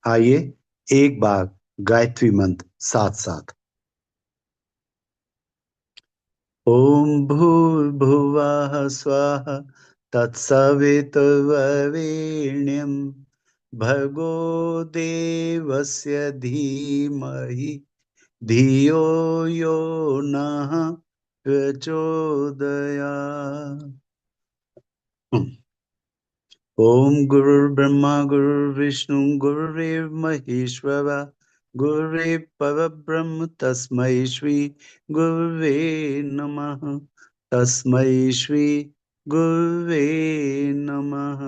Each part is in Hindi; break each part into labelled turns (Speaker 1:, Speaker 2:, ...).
Speaker 1: आइए एक बार गायत्री मंत्र साथ साथ। ओम भूर्भुवः स्वः तत्सवितुर्वरेण्यं भर्गो देवस्य धीमहि धियो यो नः प्रचोदयात्। ओम गुरुर्ब्रह्मा गुरुर्विष्णु गुरुर्देव महेश्वर गुरुरेव परब्रह्म तस्मै श्री गुरुवे नमः। तस्मै श्री गुरुवे नमः।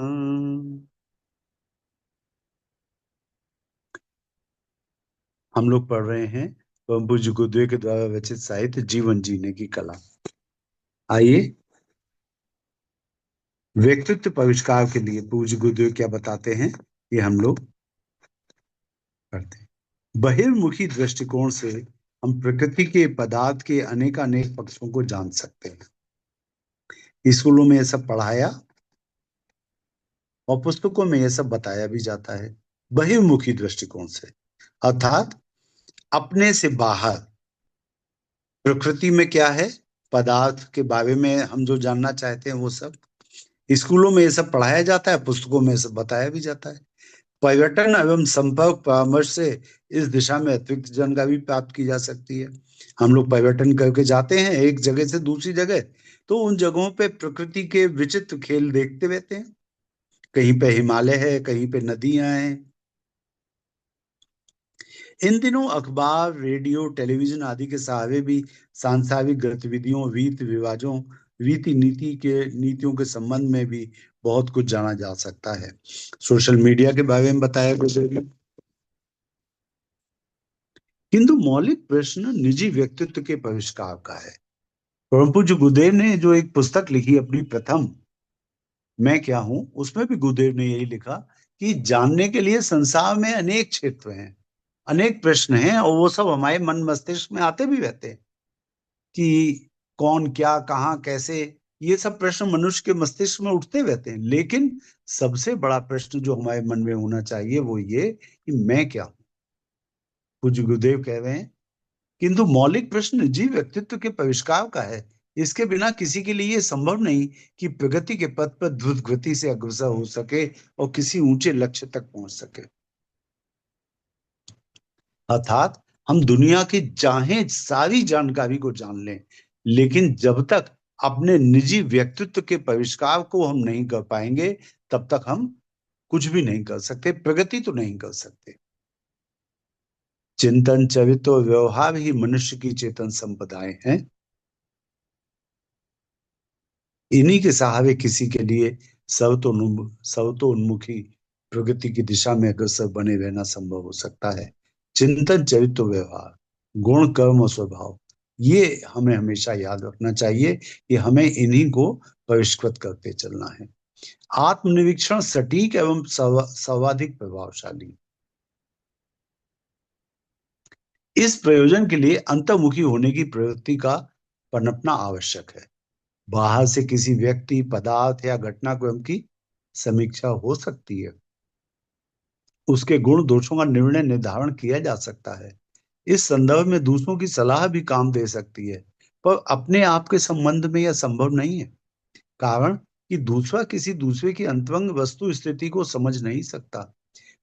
Speaker 1: हम लोग पढ़ रहे हैं परम पूज्य गुरुदेव के द्वारा रचित साहित्य जीवन जीने की कला। आइए व्यक्तित्व परिष्कार के लिए पूज्य गुरुदेव क्या बताते हैं, ये हम लोग करते हैं। बहिर्मुखी दृष्टिकोण से हम प्रकृति के पदार्थ के अनेकानेक पक्षों को जान सकते हैं। स्कूलों में यह सब पढ़ाया और पुस्तकों में यह सब बताया भी जाता है। बहिर्मुखी दृष्टिकोण से अर्थात अपने से बाहर प्रकृति में क्या है, पदार्थ के बारे में हम जो जानना चाहते हैं वो सब स्कूलों में ये सब पढ़ाया जाता है, पुस्तकों में सब बताया भी जाता है। पर्यटन एवं संपर्क परामर्श से इस दिशा में अतिरिक्त जानकारी प्राप्त की जा सकती है। हम लोग पर्यटन करके जाते हैं एक जगह से दूसरी जगह, तो उन जगहों पे प्रकृति के विचित्र खेल देखते रहते हैं। कहीं पे हिमालय है, कहीं पे नदियां हैं। इन दिनों अखबार, रेडियो, टेलीविजन आदि के सहारे भी सांसारिक गतिविधियों, रीति रिवाजों, रीति नीतियों के संबंध में भी बहुत कुछ जाना जा सकता है। सोशल मीडिया के बारे में बताया गुरुदेव ने। किंतु मौलिक प्रश्न निजी व्यक्तित्व के परिष्कार का है। परम पूज्य गुरुदेव ने जो एक पुस्तक लिखी अपनी प्रथम, मैं क्या हूं, उसमें भी गुरुदेव ने यही लिखा कि जानने के लिए संसार में अनेक क्षेत्र हैं, अनेक प्रश्न हैं, और वो सब हमारे मन मस्तिष्क में आते भी रहते हैं कि कौन, क्या, कहाँ, कैसे, ये सब प्रश्न मनुष्य के मस्तिष्क में उठते रहते हैं। लेकिन सबसे बड़ा प्रश्न जो हमारे मन में होना चाहिए वो ये कि मैं क्या हूं। पूज्य गुरुदेव कह रहे हैं किंतु मौलिक प्रश्न निजी व्यक्तित्व के परिष्कार का है। इसके बिना किसी के लिए संभव नहीं कि प्रगति के पथ पर द्रुत गति से अग्रसर हो सके और किसी ऊंचे लक्ष्य तक पहुंच सके। अर्थात हम दुनिया की चाहे सारी जानकारी को जान लें, लेकिन जब तक अपने निजी व्यक्तित्व के परिष्कार को हम नहीं कर पाएंगे, तब तक हम कुछ भी नहीं कर सकते, प्रगति तो नहीं कर सकते। चिंतन, चरित्र और व्यवहार ही मनुष्य की चेतन संपदाएं हैं। इन्हीं के सहारे किसी के लिए सर्वतोन्मुखी प्रगति की दिशा में अग्रसर बने रहना संभव हो सकता है। चिंतन, चरित्र, व्यवहार, गुण, कर्म और स्वभाव, ये हमें हमेशा याद रखना चाहिए कि हमें इन्हीं को परिष्कृत करते चलना है। आत्मनिरीक्षण सटीक एवं सर्वाधिक प्रभावशाली। इस प्रयोजन के लिए अंतर्मुखी होने की प्रवृत्ति का पनपना आवश्यक है। बाहर से किसी व्यक्ति, पदार्थ या घटनाक्रम की समीक्षा हो सकती है, उसके गुण दोषों का निर्णय निर्धारण किया जा सकता है। इस संदर्भ में दूसरों की सलाह भी काम दे सकती है, पर अपने आप के संबंध में यह संभव नहीं है। कारण कि दूसरा किसी दूसरे की अंतरंग वस्तु स्थिति को समझ नहीं सकता।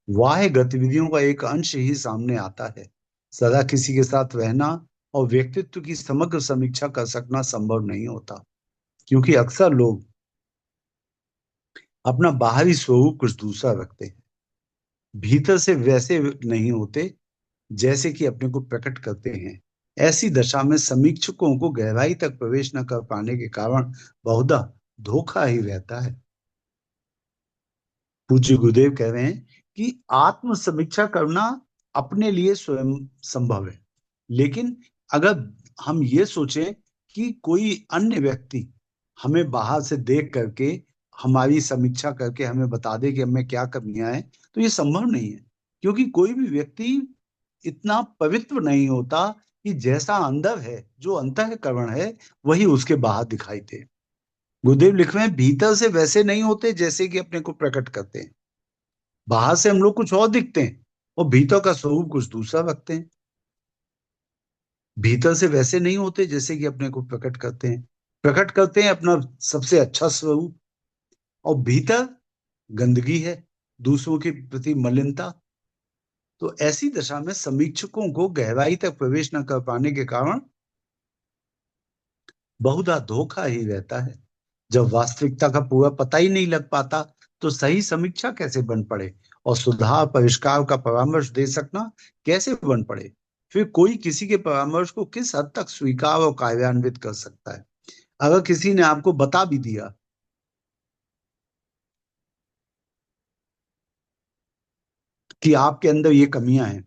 Speaker 1: बाह्य गतिविधियों का एक अंश ही सामने आता है। सदा किसी के साथ रहना और व्यक्तित्व की समग्र समीक्षा कर सकना संभव नहीं होता, क्योंकि अक्सर लोग अपना बाहरी स्वरूप कुछ दूसरा रखते हैं, भीतर से वैसे नहीं होते जैसे कि अपने को प्रकट करते हैं। ऐसी दशा में समीक्षकों को गहराई तक प्रवेश न कर पाने के कारण बहुधा धोखा ही रहता है। पूज्य गुरुदेव कह रहे हैं कि आत्म समीक्षा करना अपने लिए स्वयं संभव है, लेकिन अगर हम ये सोचें कि कोई अन्य व्यक्ति हमें बाहर से देख करके, हमारी समीक्षा करके हमें बता दे कि हमें क्या कमियां हैं, तो ये संभव नहीं है। क्योंकि कोई भी व्यक्ति इतना पवित्र नहीं होता कि जैसा अंदर है, जो अंतःकरण है, वही उसके बाहर दिखाई दे। गुरुदेव लिख रहे हैं भीतर से वैसे नहीं होते जैसे कि अपने को प्रकट करते हैं। बाहर से हम लोग कुछ और दिखते हैं, और भीतर का स्वरूप कुछ दूसरा रखते हैं। भीतर से वैसे नहीं होते जैसे कि अपने को प्रकट करते हैं अपना सबसे अच्छा स्वरूप। और भीतर गंदगी है, दूसरों के प्रति मलिनता। तो ऐसी दशा में समीक्षकों को गहराई तक प्रवेश न कर पाने के कारण बहुधा धोखा ही रहता है। जब वास्तविकता का पूरा पता ही नहीं लग पाता तो सही समीक्षा कैसे बन पड़े, और सुधार परिष्कार का परामर्श दे सकना कैसे बन पड़े। फिर कोई किसी के परामर्श को किस हद तक स्वीकार और कार्यान्वित कर सकता है। अगर किसी ने आपको बता भी दिया कि आपके अंदर ये कमियां हैं,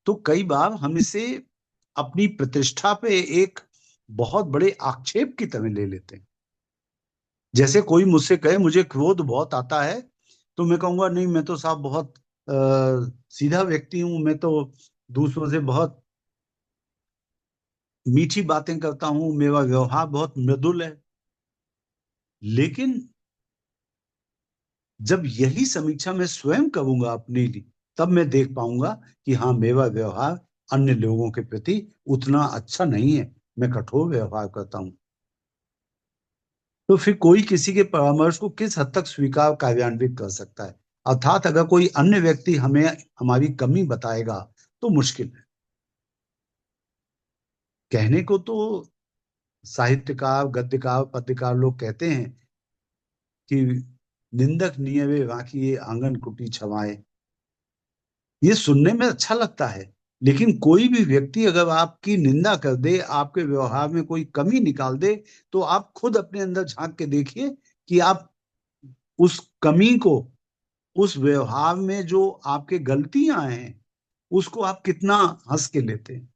Speaker 1: तो कई बार हम इसे अपनी प्रतिष्ठा पे एक बहुत बड़े आक्षेप की तरह ले लेते हैं। जैसे कोई मुझसे कहे मुझे क्रोध बहुत आता है, तो मैं कहूंगा नहीं, मैं तो साहब बहुत सीधा व्यक्ति हूं, मैं तो दूसरों से बहुत मीठी बातें करता हूं, मेरा व्यवहार बहुत मृदुल है। लेकिन जब यही समीक्षा मैं स्वयं करूंगा अपने लिए, तब मैं देख पाऊंगा कि हाँ, मेरा व्यवहार अन्य लोगों के प्रति उतना अच्छा नहीं है, मैं कठोर व्यवहार करता हूं। तो फिर कोई किसी के परामर्श को किस हद तक स्वीकार कार्यान्वित कर सकता है। अर्थात अगर कोई अन्य व्यक्ति हमें हमारी कमी बताएगा तो मुश्किल है। कहने को तो साहित्यकार, गद्यकार, पद्यकार लोग कहते हैं कि निंदक नियवे वाकी आंगन कुटी छवाए। ये सुनने में अच्छा लगता है, लेकिन कोई भी व्यक्ति अगर आपकी निंदा कर दे, आपके व्यवहार में कोई कमी निकाल दे, तो आप खुद अपने अंदर झांक के देखिए कि आप उस कमी को, उस व्यवहार में जो आपके गलतियां हैं, उसको आप कितना हंस के लेते हैं।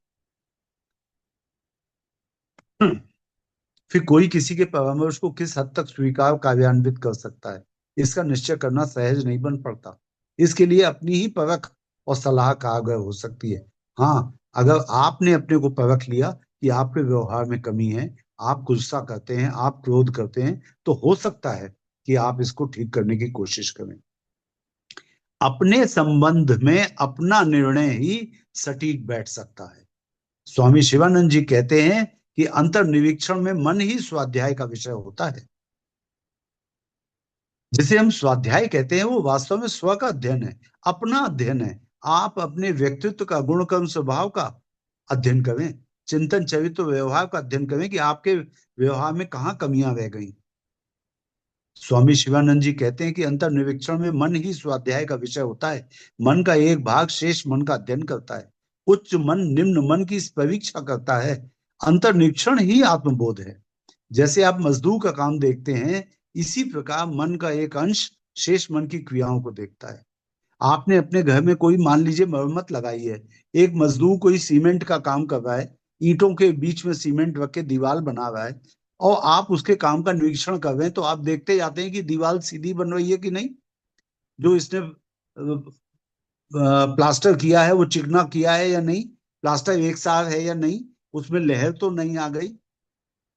Speaker 1: फिर कोई किसी के परामर्श को किस हद तक स्वीकार कार्यान्वित कर सकता है, इसका निश्चय करना सहज नहीं बन पड़ता। इसके लिए अपनी ही परख और सलाह कारगर हो सकती है। हाँ, अगर आपने अपने को परख लिया कि आपके व्यवहार में कमी है, आप गुस्सा करते हैं, आप क्रोध करते हैं, तो हो सकता है कि आप इसको ठीक करने की कोशिश करें। अपने संबंध में अपना निर्णय ही सटीक बैठ सकता है। स्वामी शिवानंद जी कहते हैं कि अंतर्निरीक्षण में मन ही स्वाध्याय का विषय होता है। जिसे हम स्वाध्याय कहते हैं वो वास्तव में स्व का अध्ययन है, अपना अध्ययन है। आप अपने व्यक्तित्व का, गुण कर्म स्वभाव का अध्ययन करें, चिंतन चरित्र व्यवहार का अध्ययन करें कि आपके व्यवहार में कहाँ कमियां रह गई। स्वामी शिवानंद जी कहते हैं कि अंतर्निरीक्षण में मन ही स्वाध्याय का विषय होता है। मन का एक भाग शेष मन का अध्ययन करता है। उच्च मन निम्न मन की परीक्षा करता है। अंतर्निरीक्षण ही आत्मबोध है। जैसे आप मजदूर का काम देखते हैं, इसी प्रकार मन का एक अंश शेष मन की क्रियाओं को देखता है। आपने अपने घर में कोई मान लीजिए मरम्मत लगाई है, एक मजदूर कोई सीमेंट का काम कर रहा है, ईंटों के बीच में सीमेंट रख के दीवार बना रहा है, और आप उसके काम का निरीक्षण कर रहे हैं, तो आप देखते जाते हैं कि दीवार सीधी बन रही है कि नहीं, जो इसने प्लास्टर किया है वो चिकना किया है या नहीं, प्लास्टर एक साथ है या नहीं, उसमें लहर तो नहीं आ गई।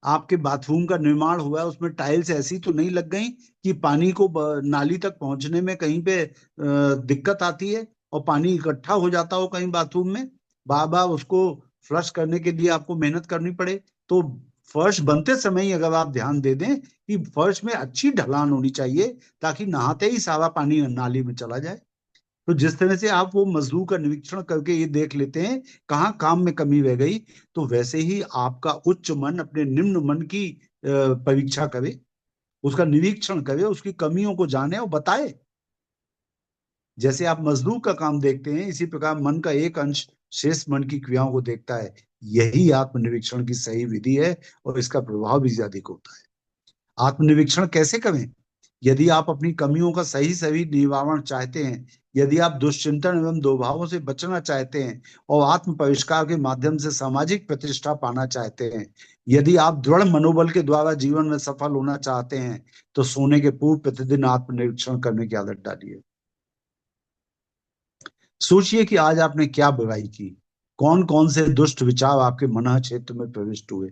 Speaker 1: आपके बाथरूम का निर्माण हुआ है, उसमें टाइल्स ऐसी तो नहीं लग गई कि पानी को नाली तक पहुंचने में कहीं पे दिक्कत आती है और पानी इकट्ठा हो जाता हो कहीं बाथरूम में, बार बार उसको फ्लश करने के लिए आपको मेहनत करनी पड़े। तो फर्श बनते समय ही अगर आप ध्यान दे दें कि फर्श में अच्छी ढलान होनी चाहिए, ताकि नहाते ही सारा पानी नाली में चला जाए। तो जिस तरह से आप वो मजदूर का निरीक्षण करके ये देख लेते हैं कहाँ काम में कमी रह गई, तो वैसे ही आपका उच्च मन अपने निम्न मन की परीक्षा करे, उसका निरीक्षण करे, उसकी कमियों को जाने और बताए। जैसे आप मजदूर का काम देखते हैं, इसी प्रकार मन का एक अंश शेष मन की क्रियाओं को देखता है। यही आत्मनिरीक्षण की सही विधि है, और इसका प्रभाव भी अधिक होता है। आत्मनिरीक्षण कैसे करें? यदि आप अपनी कमियों का सही सही निवारण चाहते हैं, यदि आप दुश्चिंतन एवं दुर्भावों से बचना चाहते हैं और आत्म परिष्कार के माध्यम से सामाजिक प्रतिष्ठा पाना चाहते हैं, यदि आप दृढ़ मनोबल के द्वारा जीवन में सफल होना चाहते हैं, तो सोने के पूर्व प्रतिदिन आत्मनिरीक्षण करने की आदत डालिए। सोचिए कि आज आपने क्या बुराई की, कौन कौन से दुष्ट विचार आपके मन क्षेत्र में प्रविष्ट हुए,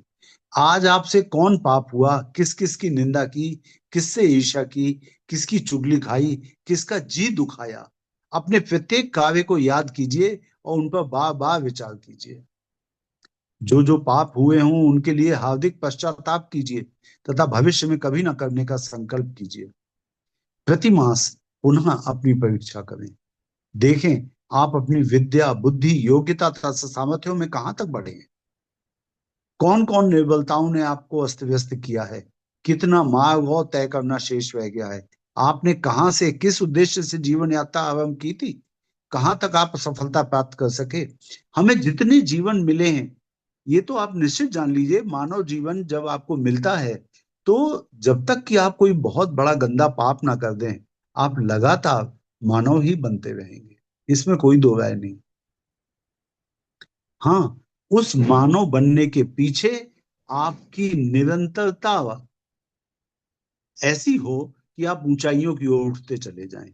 Speaker 1: आज आपसे कौन पाप हुआ, किस किस की निंदा की, किससे ईर्ष्या की, किसकी चुगली खाई, किसका जी दुखाया। अपने प्रत्येक कार्य को याद कीजिए और उन पर बार बार विचार कीजिए। जो जो पाप हुए हों उनके लिए हार्दिक पश्चाताप कीजिए तथा भविष्य में कभी ना करने का संकल्प कीजिए। प्रति मास पुनः अपनी परीक्षा करें। देखें आप अपनी विद्या, बुद्धि, योग्यता तथा सामर्थ्यों में कहां तक बढ़े हैं। कौन कौन निर्बलताओं ने आपको अस्त व्यस्त किया है। कितना मार्ग और तय करना शेष रह गया है। आपने कहां से, किस उद्देश्य से जीवन यात्रा आरंभ की थी। कहां तक आप सफलता प्राप्त कर सके। हमें जितने जीवन मिले हैं, ये तो आप निश्चित जान लीजिए, मानव जीवन जब आपको मिलता है तो जब तक कि आप कोई बहुत बड़ा गंदा पाप ना कर दें, आप लगातार मानव ही बनते रहेंगे। इसमें कोई दो राय नहीं। हाँ, उस मानव बनने के पीछे आपकी निरंतरता ऐसी हो कि आप ऊंचाइयों की ओर उठते चले जाएं।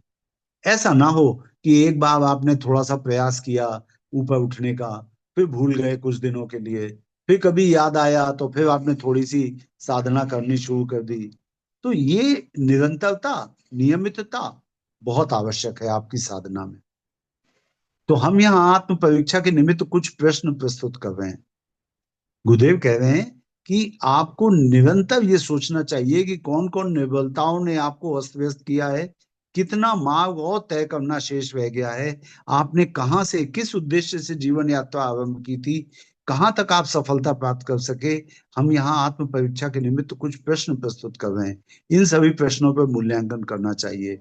Speaker 1: ऐसा ना हो कि एक बार आपने थोड़ा सा प्रयास किया ऊपर उठने का, फिर भूल गए कुछ दिनों के लिए, फिर कभी याद आया तो फिर आपने थोड़ी सी साधना करनी शुरू कर दी। तो ये निरंतरता, नियमितता बहुत आवश्यक है आपकी साधना में। तो हम यहाँ आत्म परीक्षा के निमित्त कुछ प्रश्न प्रस्तुत कर रहे हैं। गुरुदेव कह रहे हैं कि आपको निरंतर ये सोचना चाहिए कि कौन कौन निर्बलताओं ने आपको अस्त व्यस्त किया है, कितना मार्ग और तय करना शेष रह गया है, आपने कहां से, किस उद्देश्य से जीवन यात्रा आरंभ की थी, कहां तक आप सफलता प्राप्त कर सके। हम यहाँ आत्म परीक्षा के निमित्त कुछ प्रश्न प्रस्तुत कर रहे हैं। इन सभी प्रश्नों पर मूल्यांकन करना चाहिए।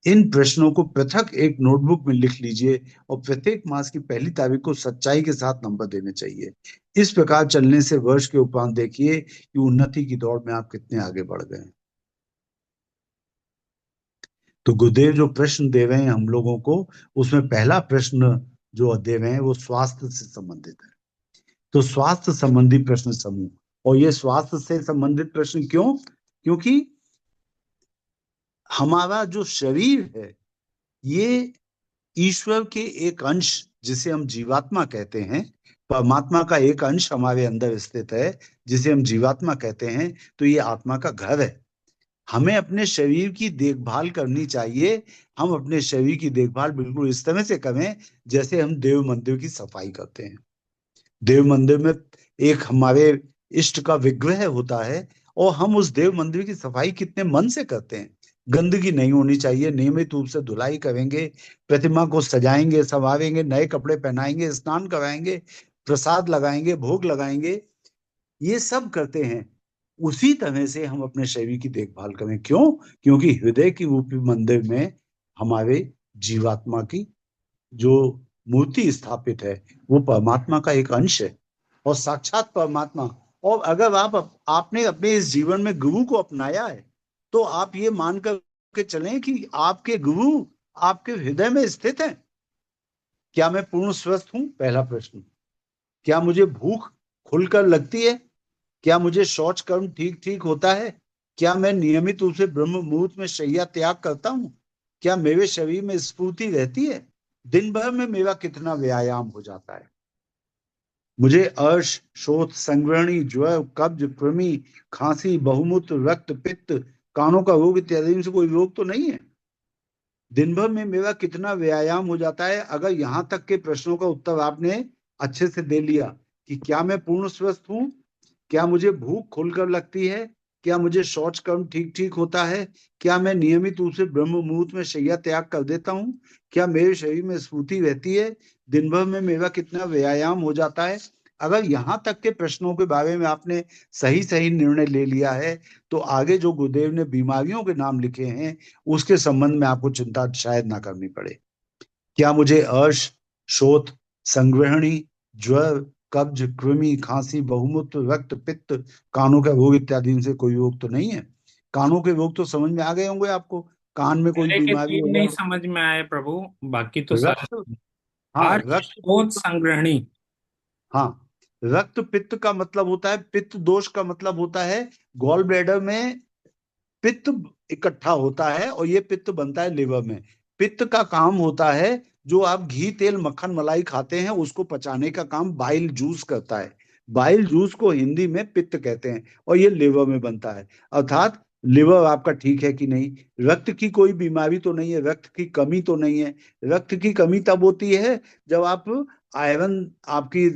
Speaker 1: इन प्रश्नों को पृथक एक नोटबुक में लिख लीजिए और प्रत्येक मास की पहली तारीख को सच्चाई के साथ नंबर देने चाहिए। इस प्रकार चलने से वर्ष के उपरांत देखिए कि उन्नति की दौड़ में आप कितने आगे बढ़ गए हैं। तो गुरुदेव जो प्रश्न दे रहे हैं हम लोगों को, उसमें पहला प्रश्न जो दे रहे हैं वो स्वास्थ्य से संबंधित है। तो स्वास्थ्य संबंधी प्रश्न समूह, और ये स्वास्थ्य से संबंधित प्रश्न क्यों? क्योंकि हमारा जो शरीर है ये ईश्वर के एक अंश, जिसे हम जीवात्मा कहते हैं, परमात्मा का एक अंश हमारे अंदर स्थित है जिसे हम जीवात्मा कहते हैं। तो ये आत्मा का घर है। हमें अपने शरीर की देखभाल करनी चाहिए। हम अपने शरीर की देखभाल बिल्कुल इस तरह से करें जैसे हम देव मंदिर की सफाई करते हैं। देव मंदिर में एक हमारे इष्ट का विग्रह होता है और हम उस देव मंदिर की सफाई कितने मन से करते हैं। गंदगी नहीं होनी चाहिए, नियमित रूप से धुलाई करेंगे, प्रतिमा को सजाएंगे, संवारेंगे, नए कपड़े पहनाएंगे, स्नान कराएंगे, प्रसाद लगाएंगे, भोग लगाएंगे, ये सब करते हैं। उसी तरह से हम अपने शरीर की देखभाल करें। क्यों? क्योंकि हृदय की रूपी मंदिर में हमारे जीवात्मा की जो मूर्ति स्थापित है वो परमात्मा का एक अंश है और साक्षात परमात्मा। और अगर आपने अपने इस जीवन में गुरु को अपनाया है तो आप ये मानकर के चलें कि आपके गुरु आपके हृदय में स्थित है। क्या मैं पूर्ण स्वस्थ हूं? पहला प्रश्न। क्या मुझे भूख खुलकर लगती है? क्या मुझे शौच कर्म ठीक ठीक होता है? क्या मैं नियमित रूप से ब्रह्म मुहूर्त में शैया त्याग करता हूँ? क्या मेरे शरीर में स्फूर्ति रहती है? दिन भर में मेरा कितना व्यायाम हो जाता है? मुझे अर्श, शोथ, संग्रहणी, ज्वर, कब्ज, कृमि, खांसी, बहुमूत्र, रक्त, पित्त, कानों का रोग इत्यादि से कोई रोग तो नहीं है? दिन भर में मेरा कितना व्यायाम हो जाता है? अगर यहाँ तक के प्रश्नों का उत्तर आपने अच्छे से दे लिया कि क्या मैं पूर्ण स्वस्थ हूँ, क्या मुझे भूख खुलकर लगती है, क्या मुझे शौच कर्म ठीक ठीक होता है, क्या मैं नियमित रूप से ब्रह्म मुहूर्त में शैया त्याग कर देता हूँ, क्या मेरे शरीर में स्फूर्ति रहती है, दिन भर में मेरा कितना व्यायाम हो जाता है। अगर यहाँ तक के प्रश्नों के बारे में आपने सही सही निर्णय ले लिया है तो आगे जो गुरुदेव ने बीमारियों के नाम लिखे हैं उसके संबंध में आपको चिंता शायद ना करनी पड़े। क्या मुझे अर्श, शोथ, संग्रहणी, ज्वर, कब्ज, कृमि, खांसी, बहुमूत्र, रक्त, पित्त, कानों का रोग इत्यादि से कोई रोग तो नहीं है? कानों के रोग तो समझ में आ गए होंगे आपको। कान में कोई
Speaker 2: पहले के
Speaker 1: बीमारी हो
Speaker 2: तीन नहीं
Speaker 1: जाए।
Speaker 2: समझ में आए प्रभु, बाकी तो सारे।
Speaker 1: रक्त, हाँ
Speaker 2: आर्ष
Speaker 1: रक्त
Speaker 2: शोध
Speaker 1: पित्त,
Speaker 2: संग्रहणी।
Speaker 1: हाँ रक्त पित्त का मतलब होता है, पित्त दोष का मतलब होता है गॉल ब्लैडर में पित्त इकट्ठा होता है और ये पित्त बनता है लिवर में। पित्त का काम होता है जो आप घी, तेल, मक्खन, मलाई खाते हैं उसको पचाने का काम बाइल जूस करता है। बाइल जूस को हिंदी में पित्त कहते हैं और ये लिवर में बनता है। अर्थात लिवर आपका ठीक है कि नहीं, रक्त की कोई बीमारी तो नहीं है, रक्त की कमी तो नहीं है। रक्त की कमी तब होती है जब आप आयरन आपकी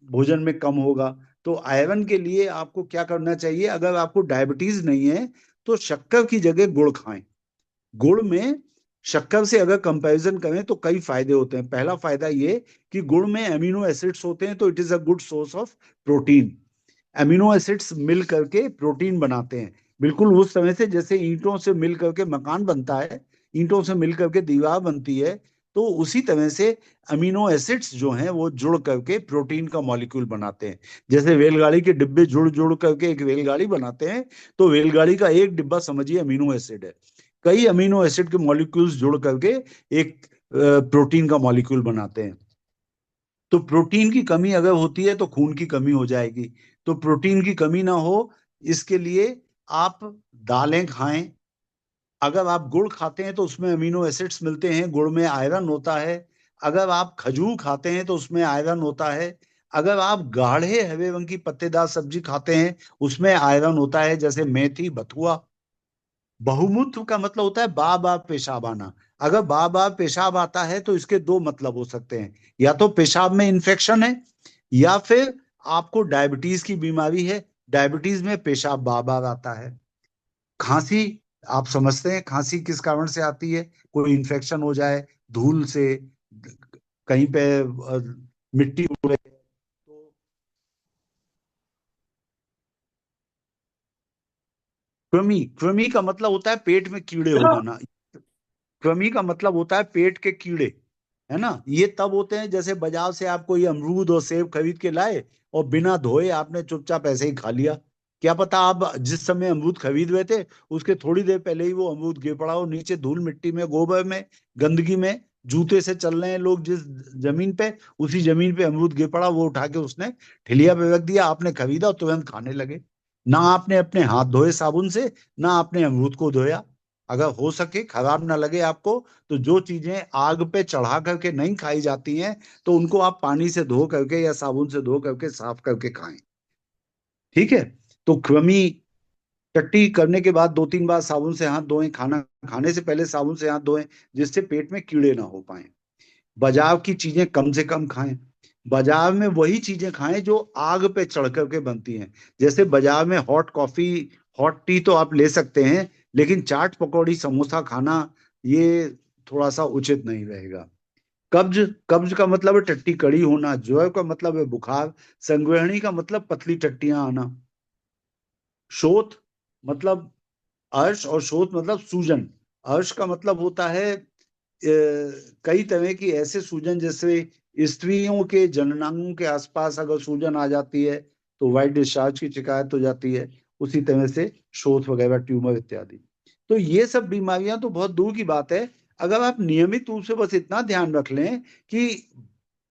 Speaker 1: भोजन में कम होगा। तो आयरन के लिए आपको क्या करना चाहिए, अगर आपको डायबिटीज नहीं है तो शक्कर की जगह गुड़ खाएं। गुड़ में शक्कर से अगर कंपैरिजन करें तो कई फायदे होते हैं। पहला फायदा ये कि गुड़ में अमीनो एसिड्स होते हैं, तो it is a good source of protein. Amino acids मिल करके प्रोटीन बनाते हैं, बिल्कुल उस समय से जैसे ईंटों से मिल करके मकान बनता है, ईंटों से मिल करके दीवार बनती है, तो उसी तरह से अमीनो एसिड्स जो हैं वो जुड़ करके प्रोटीन का मॉलिक्यूल बनाते हैं। जैसे रेलगाड़ी के डिब्बे जुड़ जुड़ करके एक रेलगाड़ी बनाते हैं, तो रेलगाड़ी का एक डिब्बा समझिए अमीनो एसिड है। कई अमीनो एसिड के मॉलिक्यूल्स जुड़ करके एक प्रोटीन का मॉलिक्यूल बनाते हैं। तो प्रोटीन की कमी अगर होती है तो खून की कमी हो जाएगी। तो प्रोटीन की कमी ना हो, इसके लिए आप दालें खाएं। अगर आप गुड़ खाते हैं तो उसमें अमीनो एसिड्स मिलते हैं, गुड़ में आयरन होता है। अगर आप खजूर खाते हैं तो उसमें आयरन होता है। अगर आप गाढ़े हरे रंग की पत्तेदार सब्जी खाते हैं, उसमें आयरन होता है, जैसे मेथी, बथुआ। बहुमूत्र का मतलब होता है बार बार पेशाब आना। अगर बार बार पेशाब आता है तो इसके दो मतलब हो सकते हैं, या तो पेशाब में इन्फेक्शन है, या फिर आपको डायबिटीज की बीमारी है। डायबिटीज में पेशाब बार बार आता है। खांसी, आप समझते हैं खांसी किस कारण से आती है? कोई इन्फेक्शन हो जाए, धूल से, कहीं पे मिट्टी उड़े तो। कृमि, कृमि का मतलब होता है पेट में कीड़े हो जाना। कृमि का मतलब होता है पेट के कीड़े, है ना। ये तब होते हैं जैसे बाजार से आप कोई अमरूद और सेब खरीद के लाए और बिना धोए आपने चुपचाप ऐसे ही खा लिया। क्या पता आप जिस समय अमरूद खरीद रहे थे उसके थोड़ी देर पहले ही वो अमरूद गिर पड़ा हो नीचे, धूल मिट्टी में, गोबर में, गंदगी में। जूते से चल रहे हैं लोग जिस जमीन पे, उसी जमीन पे अमरूद गिर पड़ा, वो उठा के उसने ठेलिया पे रख दिया, आपने खरीदा और तुरंत खाने लगे। ना आपने अपने हाथ धोए साबुन से, ना आपने अमरूद को धोया। अगर हो सके खराब ना लगे आपको, तो जो चीजें आग पे चढ़ा करके नहीं खाई जाती हैं, तो उनको आप पानी से धो करके या साबुन से धो करके साफ करके खाएं। ठीक है। तो कृमि, टट्टी करने के बाद 2-3 बार साबुन से हाथ धोएं, खाना खाने से पहले साबुन से हाथ धोएं, जिससे पेट में कीड़े ना हो पाए। बाजार की चीजें कम से कम खाएं। बाजार में वही चीजें खाएं जो आग पे चढ़ करके बनती हैं। जैसे बाजार में हॉट कॉफी, हॉट टी तो आप ले सकते हैं, लेकिन चाट पकौड़ी समोसा खाना ये थोड़ा सा उचित नहीं रहेगा। कब्ज, कब्ज का मतलब है टट्टी कड़ी होना। ज्वर का मतलब है बुखार। संग्रहणी का मतलब पतली टट्टियां आना। शोथ मतलब अर्श, और शोथ मतलब सूजन। अर्श का मतलब होता है कई तरह की ऐसे सूजन, जैसे स्त्रियों के जननांगों के आसपास अगर सूजन आ जाती है तो वाइट डिस्चार्ज की शिकायत हो जाती है। उसी तरह से शोथ वगैरह, ट्यूमर इत्यादि। तो ये सब बीमारियां तो बहुत दूर की बात है। अगर आप नियमित रूप से बस इतना ध्यान रख लें कि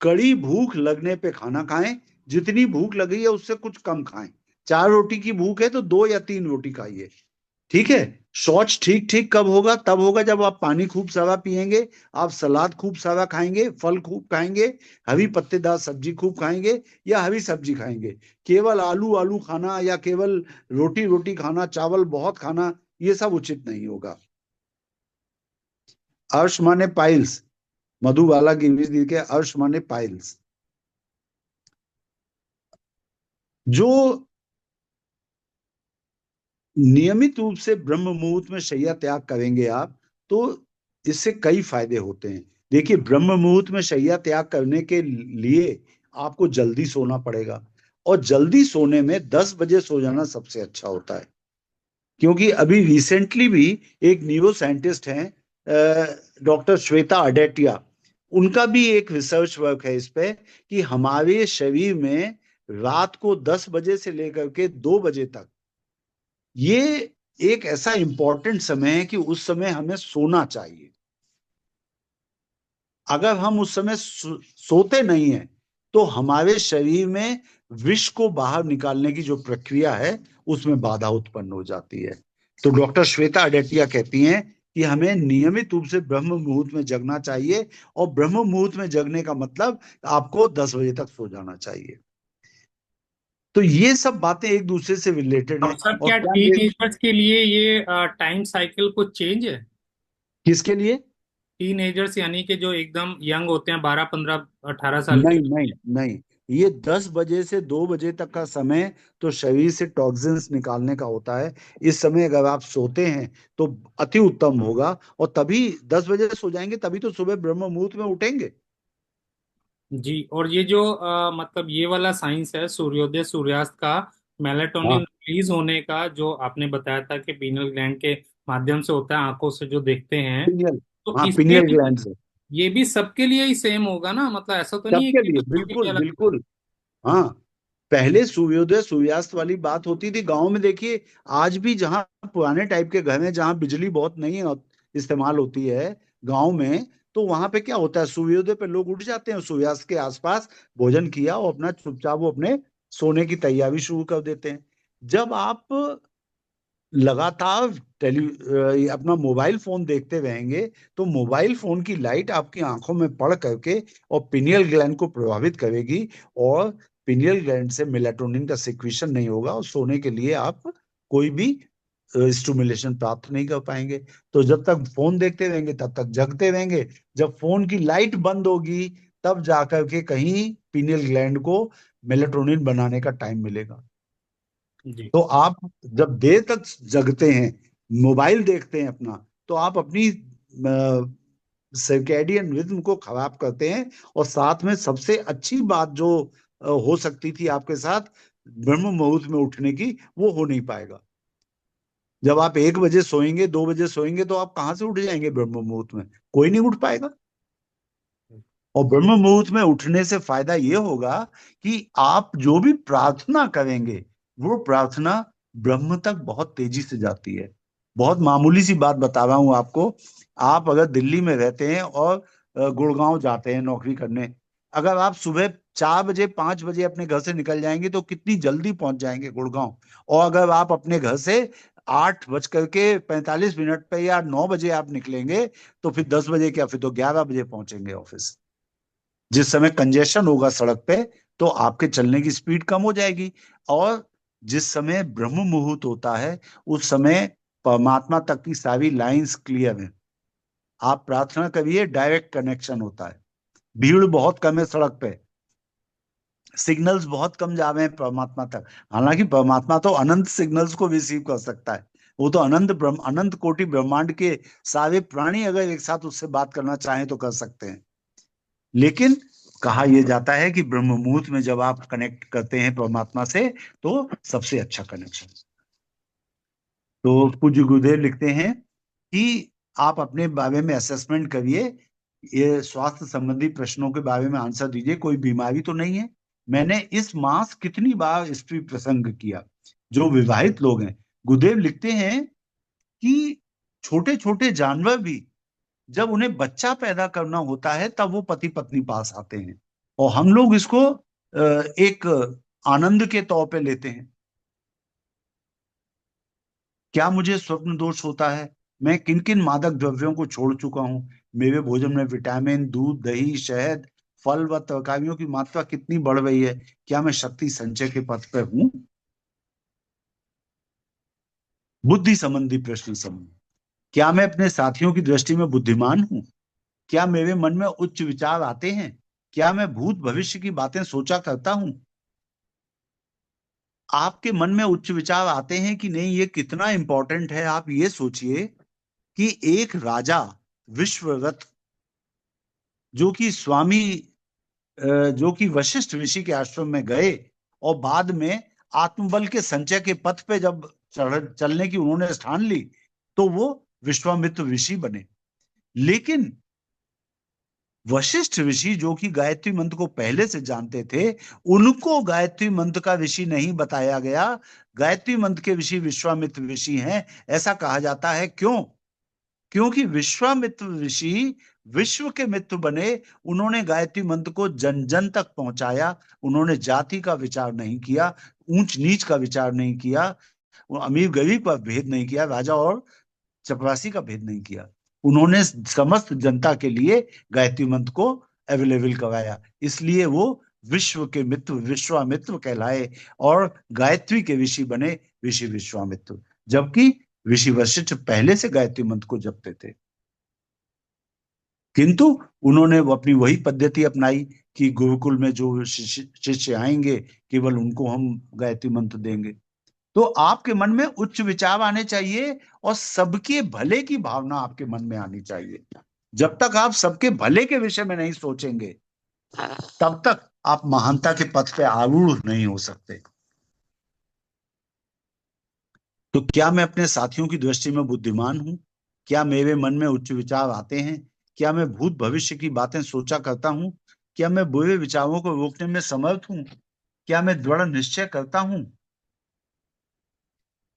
Speaker 1: कड़ी भूख लगने पे खाना खाएं, जितनी भूख लगी है उससे कुछ कम खाएं। 4 रोटी की भूख है तो 2 या 3 रोटी खाइए। ठीक है। शौच ठीक ठीक कब होगा? तब होगा जब आप पानी खूब सारा पिएंगे, आप सलाद खूब सारा खाएंगे, फल खूब खाएंगे, हरी पत्तेदार सब्जी खूब खाएंगे, या हरी सब्जी खाएंगे। केवल आलू आलू खाना या केवल रोटी रोटी खाना, चावल बहुत खाना, ये सब उचित नहीं होगा। अर्श माने पाइल्स, मधुबाला की इंग्लिश दी के अर्श माने पाइल्स। जो नियमित रूप से ब्रह्म मुहूर्त में शैया त्याग करेंगे आप, तो इससे कई फायदे होते हैं। देखिए, ब्रह्म मुहूर्त में शैया त्याग करने के लिए आपको जल्दी सोना पड़ेगा, और जल्दी सोने में 10 बजे सो जाना सबसे अच्छा होता है। क्योंकि अभी रिसेंटली भी एक न्यूरो साइंटिस्ट हैं, डॉक्टर श्वेता अडेटिया, उनका भी एक रिसर्च वर्क है इस पे कि हमारे शरीर में रात को 10 बजे से लेकर के 2 बजे तक, ये एक ऐसा इंपॉर्टेंट समय है कि उस समय हमें सोना चाहिए। अगर हम उस समय सोते नहीं हैं तो हमारे शरीर में विष को बाहर निकालने की जो प्रक्रिया है उसमें बाधा उत्पन्न हो जाती है। तो डॉक्टर श्वेता अडेटिया कहती हैं कि हमें नियमित रूप से ब्रह्म मुहूर्त में जगना चाहिए, और ब्रह्म मुहूर्त में जगने का मतलब आपको 10 बजे तक सो जाना चाहिए। तो ये सब बातें एक दूसरे से रिलेटेड
Speaker 2: अब
Speaker 1: हैं।
Speaker 2: सर
Speaker 1: और
Speaker 2: क्या
Speaker 1: क्या ये
Speaker 2: टीनेजर्स के लिए ये टाइम साइकिल कुछ चेंज है?
Speaker 1: किसके लिए?
Speaker 2: टीनेजर्स यानी कि जो एकदम यंग होते हैं, 12 15 18 साल के।
Speaker 1: नहीं नहीं नहीं, ये 10 बजे से 2 बजे तक का समय तो शरीर से टॉक्सिन्स निकालने का होता है। इस समय अगर आप सोते हैं तो अति उत्तम होगा, और तभी 10 बजे सो जाएंगे तभी तो सुबह ब्रह्म मुहूर्त में उठेंगे।
Speaker 2: जी, और ये जो मतलब ये वाला साइंस है सूर्योदय सूर्यास्त का, मेलाटोनिन
Speaker 1: हाँ
Speaker 2: रिलीज होने का, जो आपने बताया था कि पीनल ग्लैंड के माध्यम से होता है, आंखों से जो देखते हैं,
Speaker 1: पिनियल,
Speaker 2: तो
Speaker 1: हाँ
Speaker 2: इसके
Speaker 1: पिनियल
Speaker 2: लिए
Speaker 1: ग्लैंड से।
Speaker 2: ये भी सबके लिए ही सेम होगा ना? मतलब ऐसा तो नहीं है
Speaker 1: सबके
Speaker 2: कि
Speaker 1: लिए
Speaker 2: बच्चों के लिए
Speaker 1: बिल्कुल
Speaker 2: अलग होगा?
Speaker 1: बिल्कुल। हाँ, पहले सूर्योदय सूर्यास्त वाली बात होती थी गांव में। देखिए, आज भी जहाँ पुराने टाइप के घर हैं जहाँ बिजली बहुत नहीं इस्तेमाल होती है गांव में, तो वहां पे क्या होता है, सूर्योदय पे लोग उठ जाते हैं, सूर्यास्त के आसपास भोजन किया और अपना चुपचाप वो अपने सोने की तैयारी शुरू कर देते हैं। जब आप लगातार अपना मोबाइल फोन देखते रहेंगे तो मोबाइल फोन की लाइट आपकी आंखों में पड़ करके और पिनियल ग्लैंड को प्रभावित करेगी, और पिनियल ग्लैंड से मेलाटोनिन का सिक्रीशन नहीं होगा, और सोने के लिए आप कोई भी स्टिमुलेशन प्राप्त नहीं कर पाएंगे। तो जब तक फोन देखते रहेंगे तब तक जगते रहेंगे। जब फोन की लाइट बंद होगी तब जाकर के कहीं पिनियल ग्लैंड को मेलाटोनिन बनाने का टाइम मिलेगा।
Speaker 2: जी।
Speaker 1: तो आप जब देर तक जगते हैं, मोबाइल देखते हैं अपना, तो आप अपनी सर्कैडियन रिदम को खराब करते हैं। और साथ में सबसे अच्छी बात जो हो सकती थी आपके साथ ब्रह्म मुहूर्त में उठने की, वो हो नहीं पाएगा। जब आप 1 बजे सोएंगे 2 बजे सोएंगे तो आप कहाँ से उठ जाएंगे ब्रह्म मुहूर्त में? कोई नहीं उठ पाएगा। और ब्रह्म मुहूर्त में उठने से फायदा ये होगा कि आप जो भी प्रार्थना करेंगे वो प्रार्थना ब्रह्म तक बहुत तेजी से जाती है। बहुत मामूली सी बात बता रहा हूं आपको। आप अगर दिल्ली में रहते हैं और गुड़गांव जाते हैं नौकरी करने, अगर आप सुबह 4 बजे 5 बजे अपने घर से निकल जाएंगे तो कितनी जल्दी पहुंच जाएंगे गुड़गांव। और अगर आप अपने घर से 8 बज कर के 45 मिनट पे या 9 बजे आप निकलेंगे तो फिर 10 बजे क्या, फिर तो 11 बजे पहुंचेंगे ऑफिस। जिस समय कंजेशन होगा सड़क पे तो आपके चलने की स्पीड कम हो जाएगी। और जिस समय ब्रह्म मुहूर्त होता है उस समय परमात्मा तक की सारी लाइंस क्लियर हैं। आप प्रार्थना करिए, डायरेक्ट कनेक्शन होता है। भीड़ बहुत कम है सड़क पे, सिग्नल्स बहुत कम जा रहे हैं परमात्मा तक। हालांकि परमात्मा तो अनंत सिग्नल्स को रिसीव कर सकता है। वो तो अनंत कोटि ब्रह्मांड के सारे प्राणी अगर एक साथ उससे बात करना चाहें तो कर सकते हैं। लेकिन कहा यह जाता है कि ब्रह्म मुहूर्त में जब आप कनेक्ट करते हैं परमात्मा से तो सबसे अच्छा कनेक्शन। तो पूज्य गुरुदेव लिखते हैं कि आप अपने बारे में असेसमेंट करिए, ये स्वास्थ्य संबंधी प्रश्नों के बारे में आंसर दीजिए। कोई बीमारी तो नहीं है? मैंने इस मास कितनी बार स्त्री प्रसंग किया, जो विवाहित लोग हैं। गुरुदेव लिखते हैं कि छोटे छोटे जानवर भी जब उन्हें बच्चा पैदा करना होता है तब वो पति पत्नी पास आते हैं, और हम लोग इसको एक आनंद के तौर पे लेते हैं। क्या मुझे स्वप्न दोष होता है? मैं किन किन मादक द्रव्यों को छोड़ चुका हूं? मेरे भोजन में विटामिन, दूध, दही, शहद, फल व तरकारियों की मात्रा कितनी बढ़ रही है? क्या मैं शक्ति संचय के पथ पर हूं? बुद्धि संबंधी प्रश्न समूह। क्या मैं अपने साथियों की दृष्टि में बुद्धिमान हूं? क्या मेरे मन में उच्च विचार आते हैं? क्या मैं भूत भविष्य की बातें सोचा करता हूं? आपके मन में उच्च विचार आते हैं कि नहीं, ये कितना इंपॉर्टेंट है। आप ये सोचिए कि एक राजा विश्वरथ, जो कि जो कि वशिष्ठ ऋषि के आश्रम में गए और बाद में आत्मबल के संचय के पथ पे जब चलने की उन्होंने ठान ली तो वो विश्वामित्र ऋषि बने। लेकिन वशिष्ठ ऋषि, जो कि गायत्री मंत्र को पहले से जानते थे, उनको गायत्री मंत्र का ऋषि नहीं बताया गया। गायत्री मंत्र के ऋषि विश्वामित्र ऋषि हैं, ऐसा कहा जाता है। क्यों? क्योंकि विश्वामित्र ऋषि विश्व के मित्र बने। उन्होंने गायत्री मंत्र को जन जन तक पहुंचाया। उन्होंने जाति का विचार नहीं किया, ऊंच नीच का विचार नहीं किया, अमीर गरीब का भेद नहीं किया, राजा और चपरासी का भेद नहीं किया। उन्होंने समस्त जनता के लिए गायत्री मंत्र को अवेलेबल करवाया। इसलिए वो विश्व के मित्र विश्वामित्र कहलाए और गायत्री के ऋषि बने ऋषि विश्वामित्र, जबकि ऋषि वशिष्ठ पहले से गायत्री मंत्र को जपते थे। किंतु उन्होंने वो अपनी वही पद्धति अपनाई कि गुरुकुल में जो शिष्य आएंगे केवल उनको हम गायत्री मंत्र देंगे। तो आपके मन में उच्च विचार आने चाहिए और सबके भले की भावना आपके मन में आनी चाहिए। जब तक आप सबके भले के विषय में नहीं सोचेंगे तब तक आप महानता के पथ पे आरूढ़ नहीं हो सकते। तो क्या मैं अपने साथियों की दृष्टि में बुद्धिमान हूं? क्या मेरे मन में उच्च विचार आते हैं? क्या मैं भूत भविष्य की बातें सोचा करता हूं? क्या मैं बुरे विचारों को रोकने में समर्थ हूं? क्या मैं दृढ़ निश्चय करता हूं?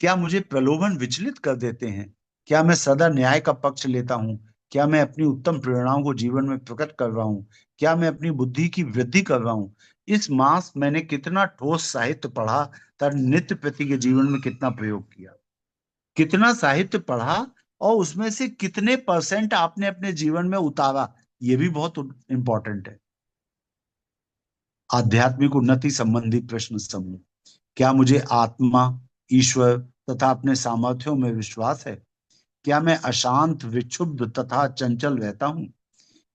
Speaker 1: क्या मुझे प्रलोभन विचलित कर देते हैं? क्या मैं सदा न्याय का पक्ष लेता हूं? क्या मैं अपनी उत्तम प्रेरणाओं को जीवन में प्रकट कर रहा हूं? क्या मैं अपनी बुद्धि की वृद्धि कर रहा हूं? इस मास मैंने कितना ठोस साहित्य पढ़ा, तर नित्य प्रति के जीवन में कितना प्रयोग किया? कितना साहित्य पढ़ा और उसमें से कितने परसेंट आपने अपने जीवन में उतारा, ये भी बहुत इंपॉर्टेंट है। आध्यात्मिक उन्नति संबंधी प्रश्न समूह। क्या मुझे आत्मा, ईश्वर तथा अपने सामर्थ्यों में विश्वास है? क्या मैं अशांत, विक्षुब्ध तथा चंचल रहता हूँ?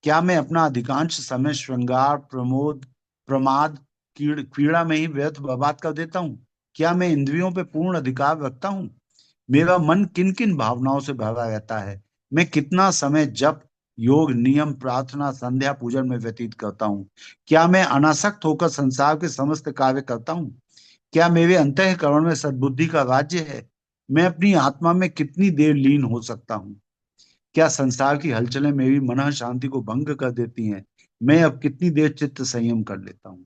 Speaker 1: क्या मैं अपना अधिकांश समय श्रृंगार, प्रमोद, प्रमाद, क्रीड़ा में ही व्यर्थ बर्बाद कर देता हूँ? क्या मैं इंद्रियों पे पूर्ण अधिकार रखता हूँ? मेरा मन किन किन भावनाओं से भरा रहता है? मैं कितना समय जप, योग, नियम, प्रार्थना, संध्या पूजन में व्यतीत करता हूँ? क्या मैं अनासक्त होकर संसार के समस्त कार्य करता हूँ? क्या मेरे अंतःकरण में सद्बुद्धि का राज्य है? मैं अपनी आत्मा में कितनी देर लीन हो सकता हूँ? क्या संसार की हलचलें मेरी मन शांति को भंग कर देती हैं? मैं अब कितनी देर चित्त संयम कर लेता हूँ?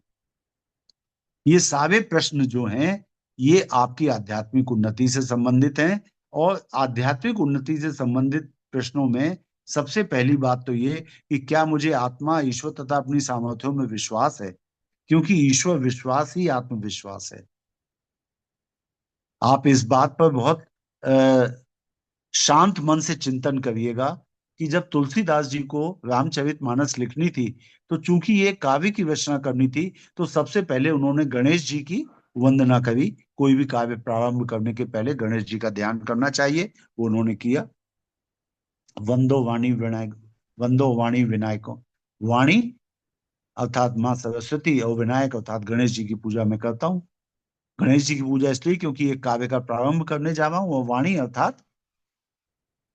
Speaker 1: ये सारे प्रश्न जो हैं ये आपकी आध्यात्मिक उन्नति से संबंधित हैं। और आध्यात्मिक उन्नति से संबंधित प्रश्नों में सबसे पहली बात तो ये कि क्या मुझे आत्मा, ईश्वर तथा अपनी सामर्थ्यों में विश्वास है? क्योंकि ईश्वर विश्वास ही आत्मविश्वास है। आप इस बात पर बहुत शांत मन से चिंतन करिएगा कि जब तुलसीदास जी को रामचरितमानस लिखनी थी तो चूंकि ये काव्य की रचना करनी थी तो सबसे पहले उन्होंने गणेश जी की वंदना करी। कोई भी काव्य प्रारंभ करने के पहले गणेश जी का ध्यान करना चाहिए, वो उन्होंने किया। वंदो वाणी विनायक, वंदो वाणी विनायको। वाणी अर्थात माँ सरस्वती और विनायक अर्थात गणेश जी की पूजा मैं करता हूँ। गणेश जी की पूजा इसलिए क्योंकि एक काव्य का प्रारंभ करने जा रहा हूँ, और वाणी अर्थात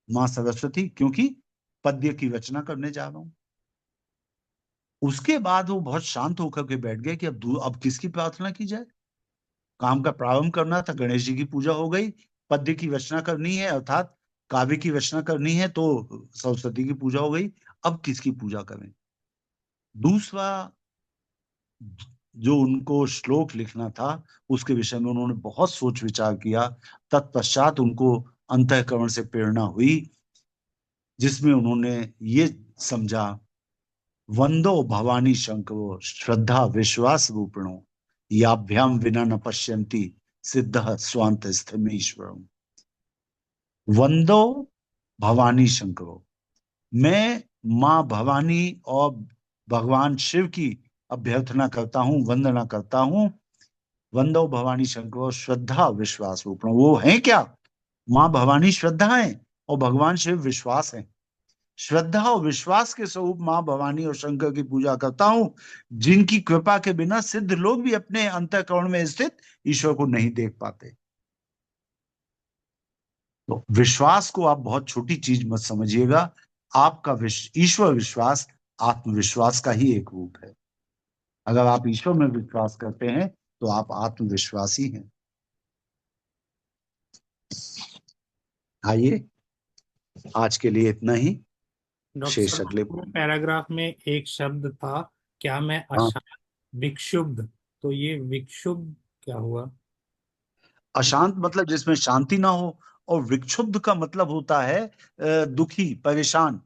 Speaker 1: माँ सरस्वती क्योंकि पद्य की रचना करने जा रहा हूं। उसके बाद वो बहुत शांत होकर के बैठ गए कि अब किसकी प्रार्थना की जाए। काम का प्रारंभ करना था, गणेश जी की पूजा हो गई। पद्य की रचना करनी है अर्थात काव्य की रचना करनी है तो सरस्वती की पूजा हो गई। अब किसकी पूजा करें? दूसरा जो उनको श्लोक लिखना था उसके विषय में उन्होंने बहुत सोच विचार किया। तत्पश्चात उनको अंतःकरण से प्रेरणा हुई जिसमें उन्होंने ये समझा, वंदो भवानी शंकरो श्रद्धा विश्वास रूपिणो, याभ्याम विना न पश्यन्ति सिद्ध स्वांत स्थिमीश्वरम। वंदो भवानी शंकरो, मैं माँ भवानी और भगवान शिव की अभ्यर्थना करता हूँ, वंदना करता हूँ। वंदो भवानी शंकरो श्रद्धा विश्वास रूपिणो, वो है क्या? माँ भवानी श्रद्धा है और भगवान शिव विश्वास है। श्रद्धा और विश्वास के स्वरूप मां भवानी और शंकर की पूजा करता हूं, जिनकी कृपा के बिना सिद्ध लोग भी अपने अंतःकरण में स्थित ईश्वर को नहीं देख पाते। तो विश्वास को आप बहुत छोटी चीज मत समझिएगा। आपका ईश्वर विश्वास आत्मविश्वास का ही एक रूप है। अगर आप ईश्वर में विश्वास करते हैं तो आप आत्मविश्वासी हैं। आइए, आज के लिए इतना ही।
Speaker 2: डॉक्टर
Speaker 1: शेष अगले।
Speaker 2: साहब, पैराग्राफ में एक शब्द था, क्या मैं
Speaker 1: हाँ,
Speaker 2: अशांत, विक्षुब्ध, तो ये विक्षुब्ध क्या हुआ?
Speaker 1: अशांत मतलब जिसमें शांति ना हो, और विक्षुब्ध का मतलब होता है दुखी, परेशान,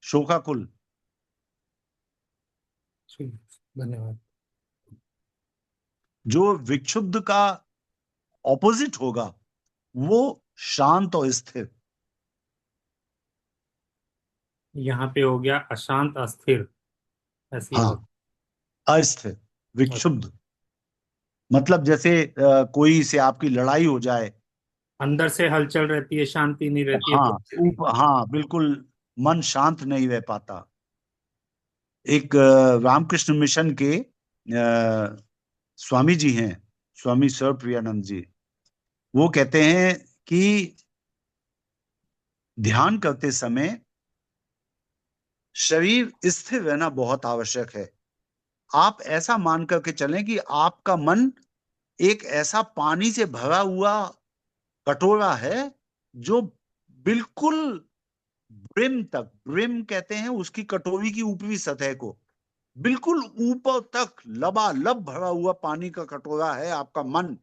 Speaker 1: शोकाकुल।
Speaker 2: ठीक, धन्यवाद।
Speaker 1: जो विक्षुब्ध का ऑपोजिट होगा वो शांत और स्थिर।
Speaker 2: यहाँ पे हो गया अशांत अस्थिर, ऐसी
Speaker 1: हाँ,
Speaker 2: अवस्था।
Speaker 1: अस्थिर, विक्षुब्ध, मतलब जैसे कोई से आपकी लड़ाई हो जाए।
Speaker 2: अंदर से हलचल रहती है, शांति नहीं रहती है,
Speaker 1: हाँ,
Speaker 2: परिस्थिति।
Speaker 1: हाँ बिल्कुल, मन शांत नहीं रह पाता। एक रामकृष्ण मिशन के स्वामी जी हैं, स्वामी सर प्रियानंद जी। वो कहते हैं कि ध्यान करते समय शरीर स्थिर रहना बहुत आवश्यक है। आप ऐसा मान करके चलें कि आपका मन एक ऐसा पानी से भरा हुआ कटोरा है, जो बिल्कुल ब्रिम तक, ब्रिम कहते हैं उसकी कटोरी की ऊपरी सतह को, बिल्कुल ऊपर तक लबालब भरा हुआ पानी का कटोरा है आपका मन।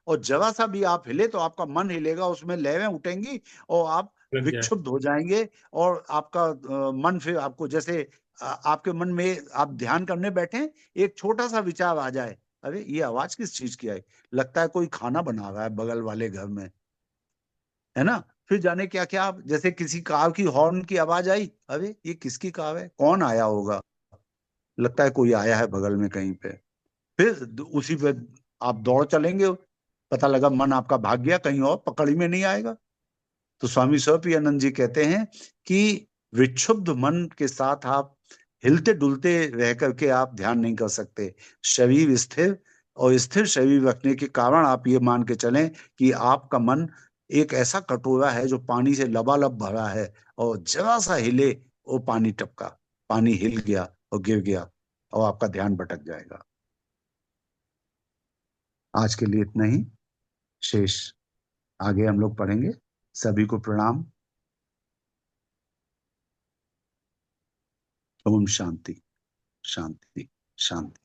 Speaker 1: और जरा सा भी आप हिले तो आपका मन हिलेगा, उसमें लहरें उठेंगी और आप
Speaker 2: लग जाए।
Speaker 1: विक्षुब्ध हो जाएंगे। और आपका मन फिर आपको जैसे आपके मन में आप ध्यान करने बैठे, एक छोटा सा विचार आ जाए, अरे ये आवाज किस चीज की आई, लगता है कोई खाना बना रहा है बगल वाले घर में, है ना। फिर जाने क्या क्या, जैसे किसी कार की हॉर्न की आवाज आई, अरे ये किसकी कार है, कौन आया होगा, लगता है कोई आया है बगल में कहीं पे। फिर उसी पे आप दौड़ चलेंगे, पता लगा मन आपका भाग गया कहीं और, पकड़ ही में नहीं आएगा। तो स्वामी स्वपियानंद जी कहते हैं कि विक्षुब्ध मन के साथ आप हिलते डुलते रह करके आप ध्यान नहीं कर सकते। शरीर स्थिर, और स्थिर शरीर रखने के कारण आप ये मान के चलें कि आपका मन एक ऐसा कटोरा है जो पानी से लबालब भरा है, और जरा सा हिले वो पानी टपका, पानी हिल गया और गिर गया, और आपका ध्यान भटक जाएगा। आज के लिए इतना ही, शेष आगे हम लोग पढ़ेंगे। सभी को प्रणाम। ओम शांति, शांति, शांति।